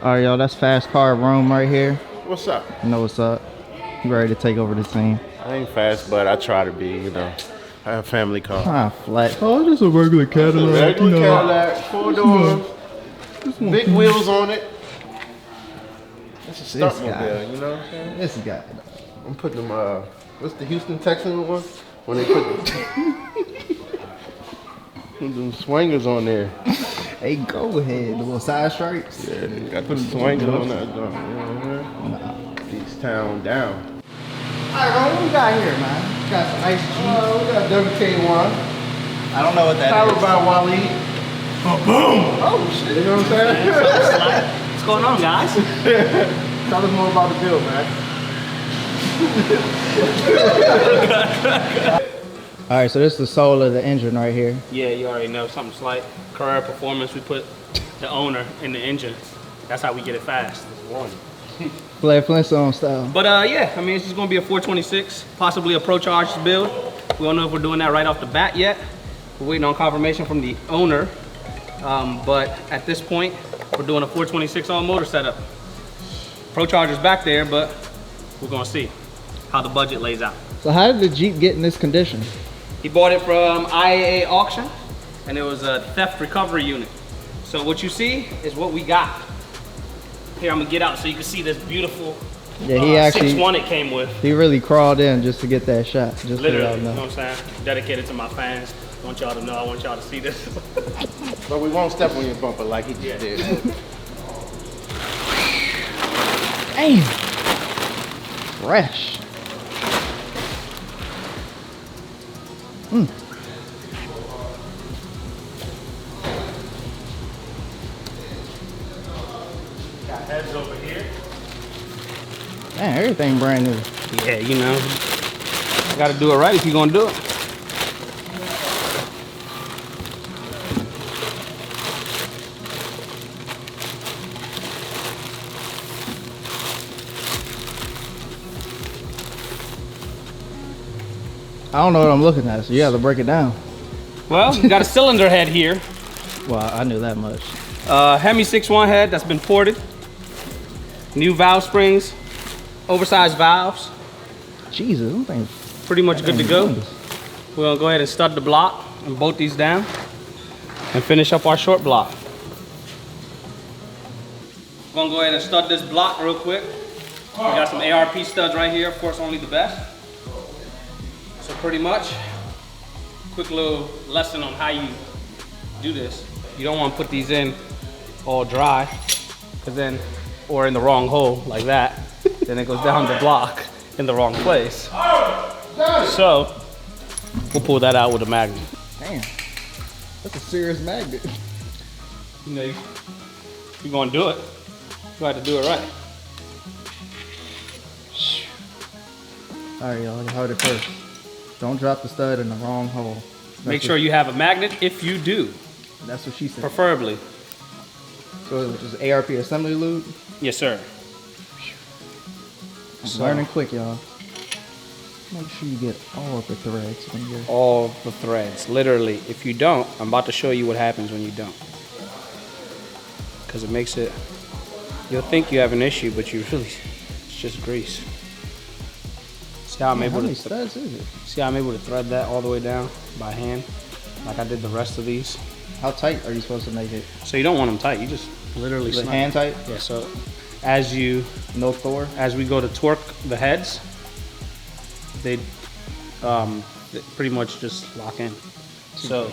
All right, y'all, that's Fast Car Room right here. What's up? You know what's up. You ready to take over the scene? I ain't fast, but I try to be, you know. I have a family car. Ah, flat. Oh, just a regular Cadillac. Regular Cadillac, 4 doors, big wheels on it. It's a stunt mobile, you know what I'm saying? This guy. I'm putting them, what's the Houston Texans one? When they put them swingers on there. Hey, go ahead. The little side stripes. Yeah, they got the swingers on that joint, you know what I mean? Nah. East town down. Alright, what we got here, man? We got some nice Jeep. We got WK1. I don't know what that Powered is. by Waleed. Oh, boom! Oh, shit. You know what I'm saying? What's going on, guys? Tell us more about the build, man. Alright, so this is the soul of the engine right here. Yeah, you already know, something slight. Carerra Performance, we put the owner in the engine. That's how we get it fast. Flair Flintstone style. But yeah, I mean, it's just gonna be a 426, possibly a procharge build. We don't know if we're doing that right off the bat yet. We're waiting on confirmation from the owner. But at this point, we're doing a 426 all motor setup. Procharger's back there, but we're gonna see how the budget lays out. So how did the Jeep get in this condition? He bought it from IAA auction, and it was a theft recovery unit. So what you see is what we got. Here, I'm gonna get out so you can see this beautiful Yeah, he actually 6.1 it came with. He really crawled in just to get that shot. Just Literally, you know what I'm saying? Dedicated to my fans. I want y'all to know, I want y'all to see this. But we won't step on your bumper like he just did. Damn. Fresh. Got heads over here. Man, everything brand new. Yeah, you know, gotta do it right if you're gonna do it. I don't know what I'm looking at, so you have to break it down. Well, you got a cylinder head here. Well, I knew that much. Hemi 6.1 head that's been ported. New valve springs, oversized valves. Jesus, them things Pretty much good to go. We're gonna go ahead and stud the block and bolt these down and finish up our short block. We're gonna go ahead and stud this block real quick. We got some ARP studs right here, of course, only the best. So pretty much, quick little lesson on how you do this. You don't want to put these in all dry, because then, or in the wrong hole like that, then it goes down the block in the wrong place. So, we'll pull that out with a magnet. Damn. That's a serious magnet. You know, if you're gonna do it, you have to do it right. Alright, y'all, you heard it first. Don't drop the stud in the wrong hole. Make sure you have a magnet if you do, That's what she said. preferably. So it was just ARP assembly lube. Yes, sir. I'm learning quick, y'all. Make sure you get all of the threads when you're... All the threads, literally. If you don't, I'm about to show you what happens when you don't. Because it makes it, you'll think you have an issue, but you really, it's just grease. See how I'm Man, able how to, many studs is it? see how I'm able to thread that all the way down by hand, like I did the rest of these. How tight are you supposed to make it? So you don't want them tight, you just literally Is it snap. hand tight? Yeah, so as you, No Thor? as we go to torque the heads, they pretty much just lock in. So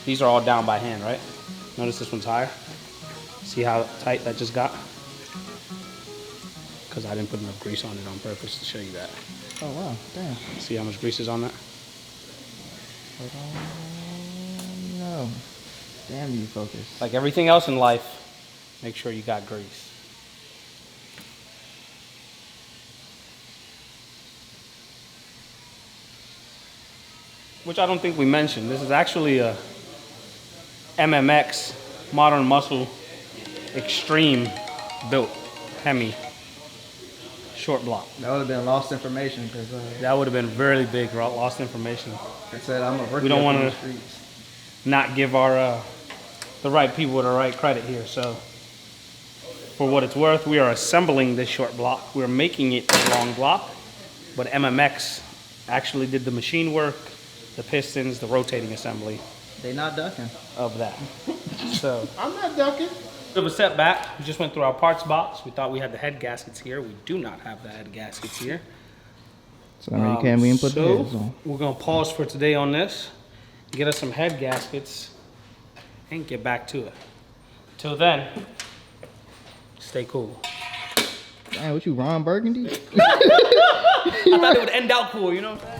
these are all down by hand, right? Notice this one's higher. See how tight that just got? Because I didn't put enough grease on it on purpose to show you that. Oh, wow. Damn. See how much grease is on that? No. Damn, you focus. Like everything else in life, make sure you got grease. Which I don't think we mentioned. This is actually a MMX, Modern Muscle Extreme built Hemi short block. That would have been lost information because That would have been very big lost information. I said I'm a rookie We don't up want in the to streets. not give our the right people the right credit here. So for what it's worth, we are assembling this short block. We're making it a long block, but MMX actually did the machine work, the pistons, the rotating assembly. They not ducking. Of that. So I'm not ducking. bit of a setback. We just went through our parts box. We thought we had the head gaskets here. We do not have the head gaskets here. So I mean, you can't even put the heads on. We're gonna pause for today on this, get us some head gaskets, and get back to it. Till then, stay cool. Damn, what you, Ron Burgundy? I thought it would end out cool, you know what I'm saying?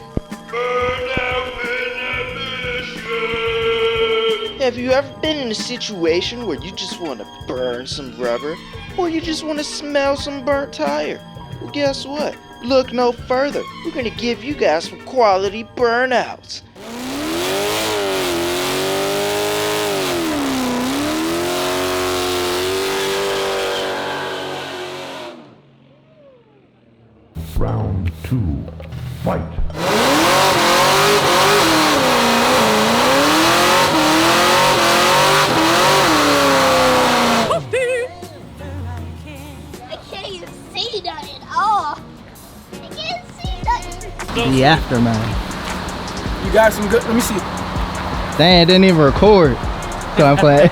Have you ever been in a situation where you just want to burn some rubber, or you just want to smell some burnt tire? Well, guess what? Look no further. We're going to give you guys some quality burnouts. Round 2, fight. The aftermath. You got some good, let me see. Dang, it didn't even record. So I'm playing.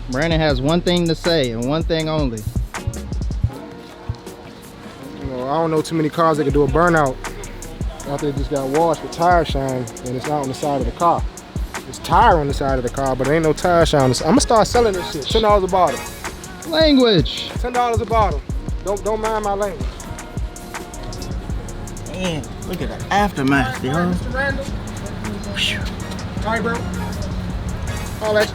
Brandon has one thing to say and one thing only. You know, I don't know too many cars that can do a burnout after they just got washed with tire shine and it's not on the side of the car. There's tire on the side of the car, but there ain't no tire shine. I'm gonna start selling this shit. $10 a bottle. Language. $10 a bottle. Don't mind my language. Man, look at the aftermath, yo. Mr. Randall. All right, bro. All that.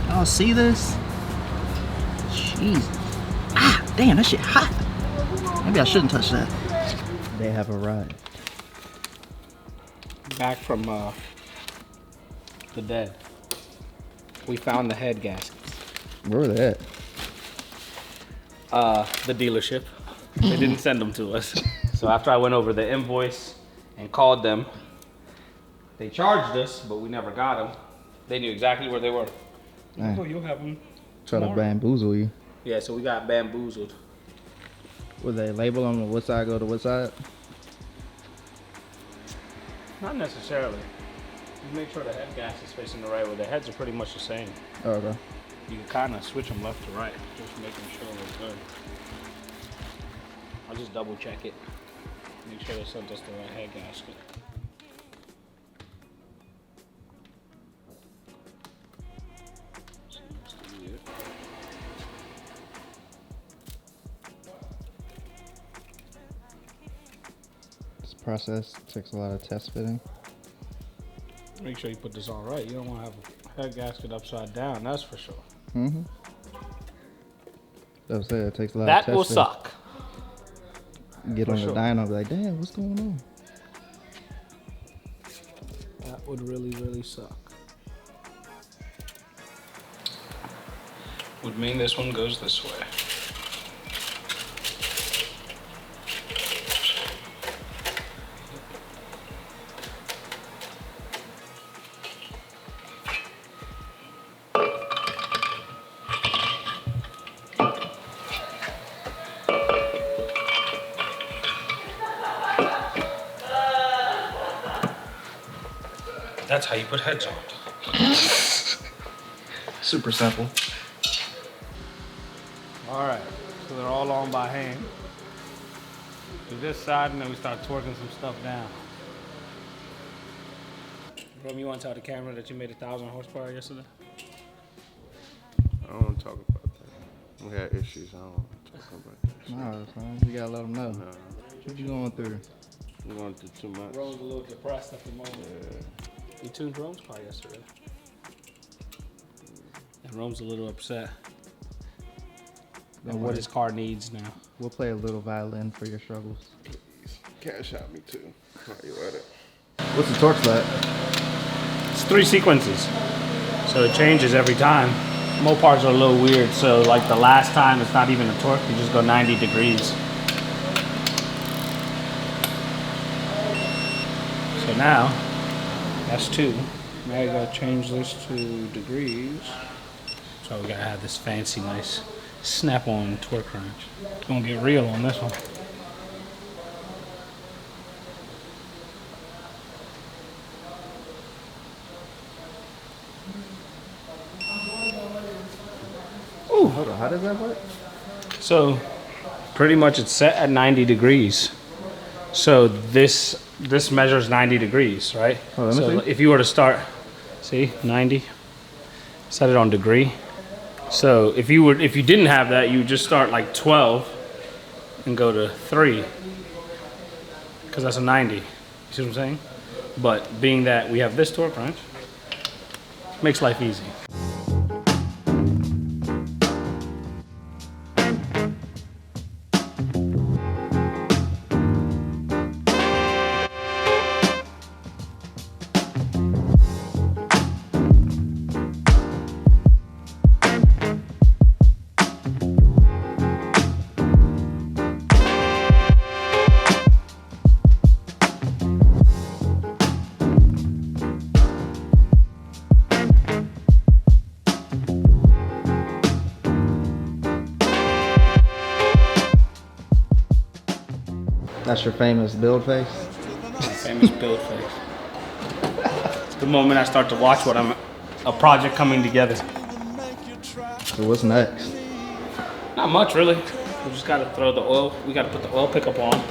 Y'all see this? Jeez. Ah, damn, that shit hot. Maybe I shouldn't touch that. They have a ride. Back from the dead. We found the head gaskets. Where were they at? The dealership. They didn't send them to us. So after I went over the invoice and called them, they charged us, but we never got them. They knew exactly where they were. Dang. Oh, you'll have them. Try to tomorrow. bamboozle you. Yeah, so we got bamboozled. Would they label them on what side go to what side? Not necessarily. You make sure the head gasket is facing the right way. The heads are pretty much the same. Oh, okay. You can kind of switch them left to right, just making sure they're good. I'll just double check it. Make sure they sent us the right head gasket. This process takes a lot of test fitting. Make sure you put this on right. You don't want to have a head gasket upside down, that's for sure. Mm-hmm. That was it. It takes a lot of That test will fitting. suck. Get For on sure. the dyno, be like, damn, what's going on? That would really, really suck. Would mean this one goes this way. That's how you put heads on. Super simple. All right, so they're all on by hand. Do this side, and then we start twerking some stuff down. Bro, you want to tell the camera that you made 1,000 horsepower yesterday? I don't want to talk about that. We had issues. I don't want to talk about that. Nah, son, you gotta let them know. What you going through? We're going through too much. Rome's a little depressed at the moment. You tuned Rome's car yesterday. And Rome's a little upset at what his car needs now. We'll play a little violin for your struggles. Cash out me too. While you at it. What's the torque set? It's 3 sequences, so it changes every time. Mopars are a little weird, so like the last time it's not even a torque, you just go 90 degrees. now, that's 2. Now you gotta change this to degrees. So we gotta have this fancy, nice snap-on torque wrench. It's gonna get real on this one. Ooh, hold on, how does that work? So pretty much it's set at 90 degrees. So this measures 90 degrees, right? Oh, let me so see. if you were to start, see, 90, set it on degree. So if you didn't have that, you would just start like 12 and go to 3, because that's a 90. You see what I'm saying? But being that we have this torque wrench, makes life easy. That's your famous build face? Famous build face. It's the moment I start to watch a project coming together. So what's next? Not much really. We just gotta throw the oil. We gotta put the oil pickup on,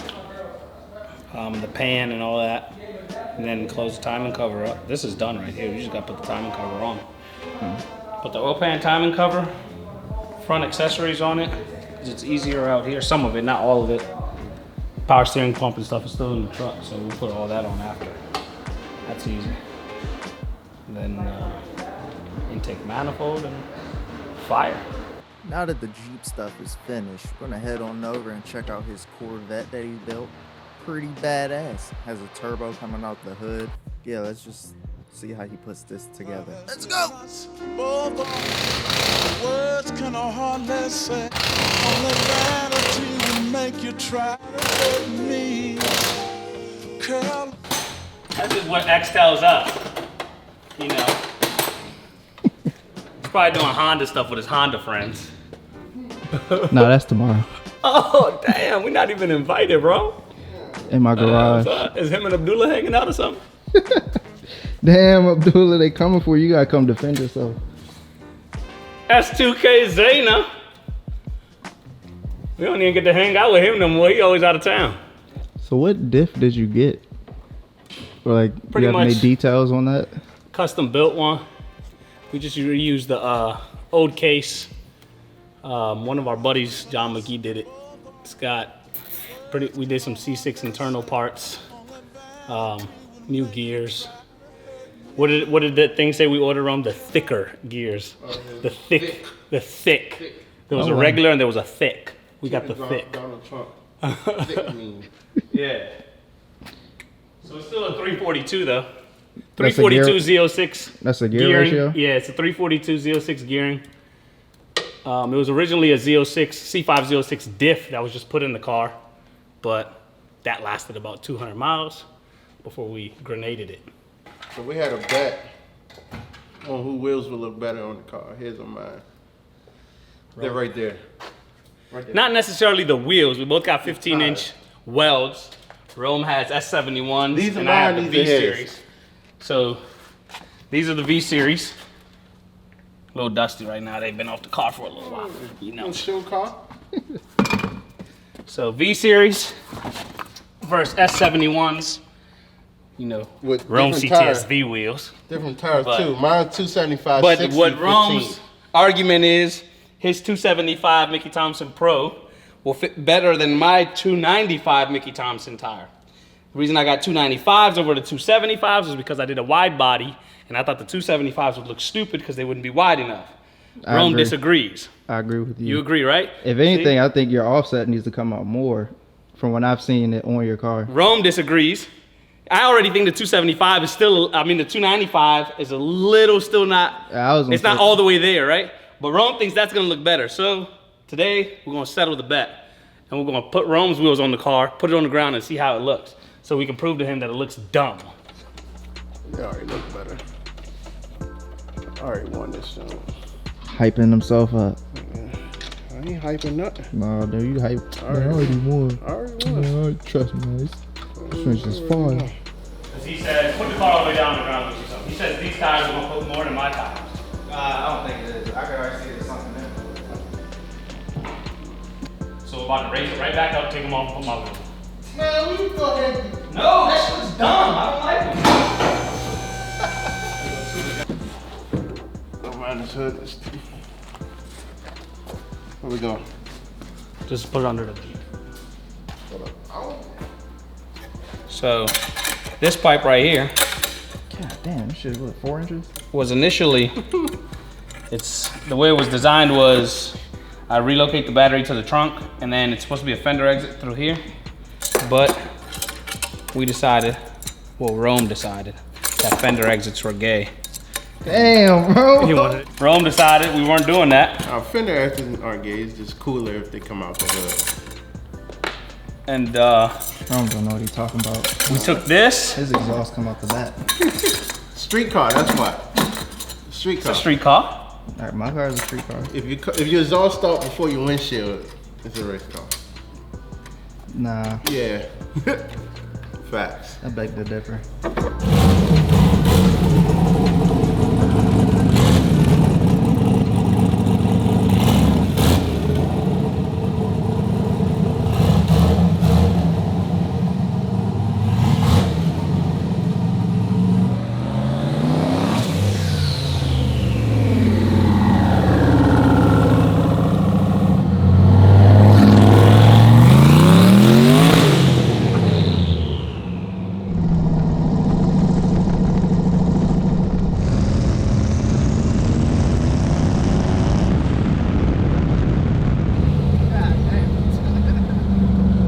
the pan and all that, and then close the timing cover up. This is done right here. We just gotta put the timing cover on. Put the oil pan timing cover, front accessories on it, because it's easier out here. Some of it, not all of it. Power steering pump and stuff is still in the truck, so we'll put all that on after. That's easy. And then intake manifold and fire. Now that the Jeep stuff is finished, we're gonna head on over and check out his Corvette that he built. Pretty badass. Has a turbo coming out the hood. Yeah, let's just see how he puts this together. Let's go! Words can hardly say. Only vanity will make you try to hurt me. Curl. That's just what X tells us. You know. He's probably doing Honda stuff with his Honda friends. No, that's tomorrow. Oh, damn. We're not even invited, bro. In my garage. Is him and Abdullah hanging out or something? Damn, Abdullah, they coming for you. You gotta come defend yourself. S2K Zaina. We don't even get to hang out with him no more. He always out of town. So what diff did you get? Or like, Pretty you have much any details on that? Custom built one. We just reused the old case. One of our buddies, John McGee, did it. It's got we did some C6 internal parts, new gears. What did that thing say we ordered on? The thicker gears. The thick. There was a regular and there was a thick. We got the thick. Donald Trump. Thick mean. Yeah. So it's still a 342 though. 342 Z06. That's a gear gearing. ratio? Yeah, it's a 342 Z06 gearing. It was originally a Z06, C5 Z06 diff that was just put in the car, but that lasted about 200 miles before we grenaded it. So we had a bet on who wheels would look better on the car, his or mine. They're right there. Not necessarily the wheels. We both got 15-inch welds. Rome has S71s. These are and I have mine, the these are his. V-Series. So these are the V-Series. A little dusty right now. They've been off the car for a little while. You know. Show car? So V-Series versus S71s. You know, With Rome different tires. CTSV wheels. Different tires But- too. Mine 275. But 60, what 15. Rome's argument is, his 275 Mickey Thompson Pro will fit better than my 295 Mickey Thompson tire. The reason I got 295s over the 275s is because I did a wide body, and I thought the 275s would look stupid because they wouldn't be wide enough. I Rome agree. disagrees. I agree with you. You agree, right? If anything, I think your offset needs to come out more from when I've seen it on your car. Rome disagrees. I already think the 275 is still, I mean, the 295 is a little still not, it's not all the way there, right? But Rome thinks that's gonna look better. So today, we're gonna settle the bet. And we're gonna put Rome's wheels on the car, put it on the ground and see how it looks. So we can prove to him that it looks dumb. They already look better. I already won this joint. Hyping himself up. I ain't hyping nothing. No, dude, you hype. I already won. I already won. No, trust me, this is fun. Because he said, put the car all the way down the ground with you something. He says these tires are going to put more than my tires. I don't think it is. I could already see there's something there. So we're about to raise it right back up, take them off, put my wheel. Man, we go ahead. No, that shit's dumb. I don't like them. Don't mind this hood. Where we go? Just put it under the Jeep. So this pipe right here God damn, this shit, what, 4 inches? was initially, it's the way it was designed was I relocate the battery to the trunk and then it's supposed to be a fender exit through here. But we decided, well, Rome decided that fender exits were gay. Damn, bro. Rome decided we weren't doing that. Our fender exits aren't gay, it's just cooler if they come out the hood. And I don't know what he's talking about. we took this. His exhaust come out the back. Street car, that's what. Street car. It's a street car. All right, my car is a street car. If your exhaust start before your windshield, it's a race car. Nah, Yeah. Facts. I beg to differ.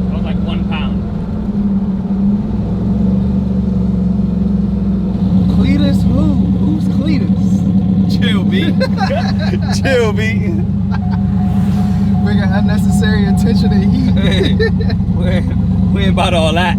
That was like 1 pound. Cletus who? Who's Cletus? Chill, B. Chill, B. Bringing unnecessary attention to heat. We ain't about all that.